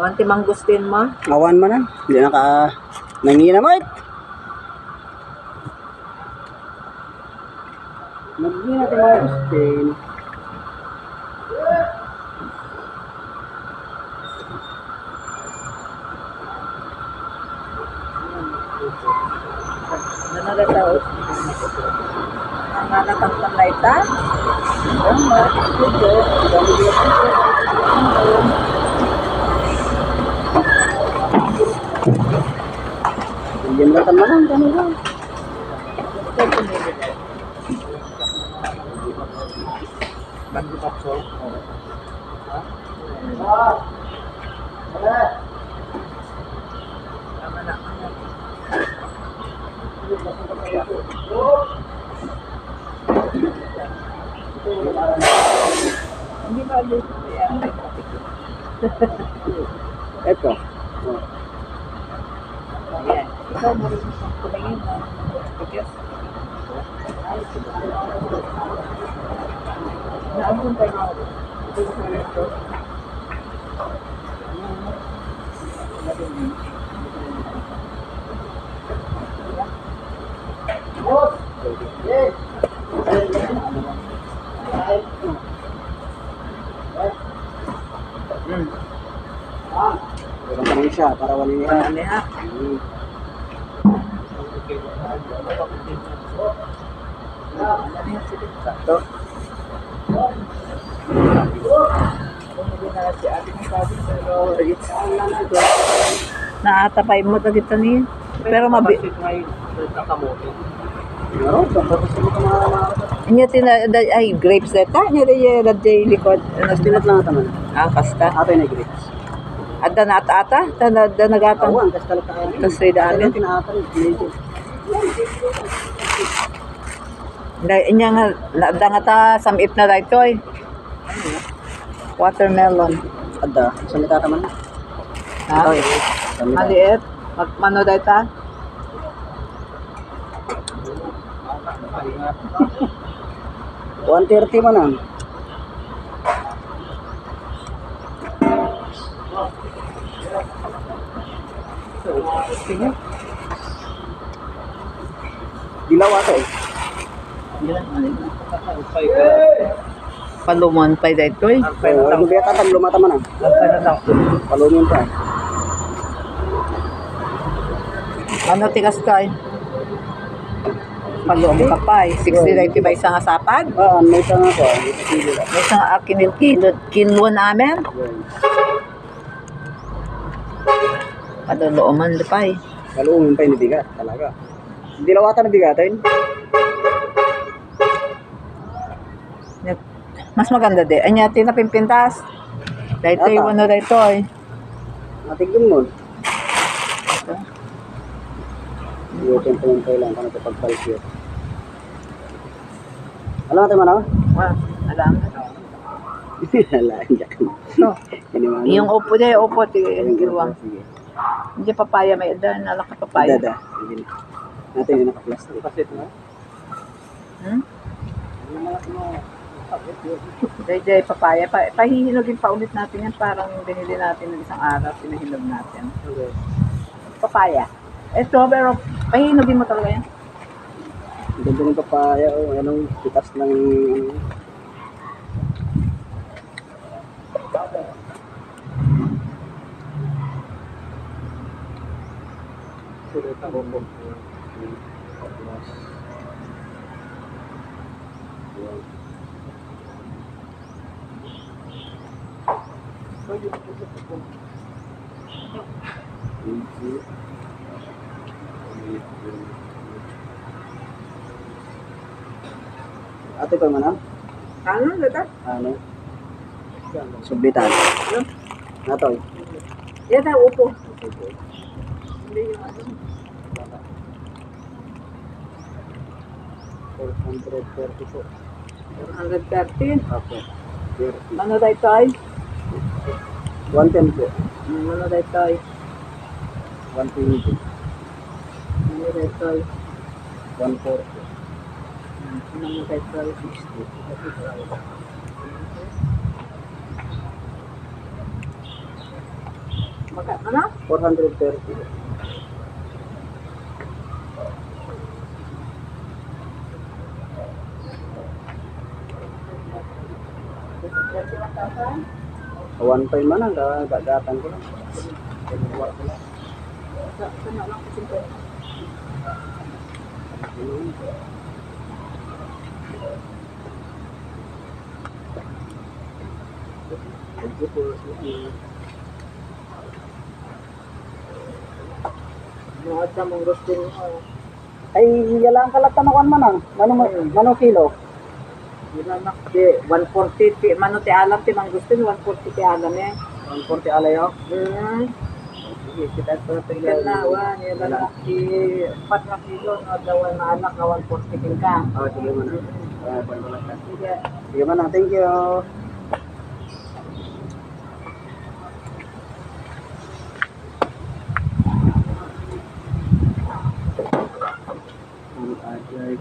Awan ti manggustin mo. Awan man na. Hindi na ka nangina mo. Nangina ti mangustin. Nanagataw. Ang nanatang panlayta. Diyan lang taman lang. Gano'n lang. Hindi ba alis? Ito. Ayan. Ikaw mo rin kumingin na. Because naabot tayo. Kurang kami siya para wala niya. Ano ha? Sakto. Naatapay mo ta kita niya. Pero mabi. Meron. Tapos mo ka mga Inya ay grapes data. Inya rin yung likod. Stilat lang ata man. Kasta. Ato yung grapes. Ada na ata. Da nagatang. Awan. Tapos talag ka. Tapos rin daan. Ano tinaatan? Medyo. Inya nga ta samip na dito eh. Watermelon. Ada. Sa may tataman. Ha? Maliit. Magmano dito? 130 man ang. Sige. Dilaw ato eh. Palumon pa dito eh. Ano biya tatang lumata man ang. Palumin pa. Ano tikas ka eh? Palum ka pa eh. 60 ba isang asapad? May isa nga po. May isang kinlo namin. Padulooman pa eh. Palumin pa yung bigat talaga. Dilaw ata na bigatin. Mas maganda din. Anya, tinapimpintas. Dito yung ano dito eh. Matigyan mo. Yung tempo lang kung pagpalsyo. Alam natin man ako? Alam na. Alam, So, yung upo niya, yung upo, tigilwang. Hindi papaya, may edad, nalaka papaya. Dada. Natin yung naka-plastic. Pasit mo? Day papaya. Pahihinugin pa ulit natin yan. Parang binili natin ng isang araw, pinahinog natin. Papaya. Ito, pero pahihinugin mo talaga yan. Ganda ng papaya o anong pitas ng ate pa man ah? Ano? Dito? Ano? Sublitan. Natoy. Yan na, upo. Hindi yung ano. 430 po. 130. Okay. 30. Ano dito ay? 110 po. Ano dito ay? 120. Ano dito ay? 140. Ano dito ay? 60. Ano? 430. One time man lang, gagatan ko lang. Sana lang kasi ko. Mga sa mong gusto nyo. Ay, yalang kalatanukan man ang. Mano kilo? Ilanak ti 140 ti mano ti alam ti mang gusto 140 ti alam eh. 140 alayo. Sige, kita to tingnan na wan ya lalak ti 4 na kilo no dawan na anak na 140 kin ka. Oh, sige man. Sige. Sige man, thank you. Ajaib.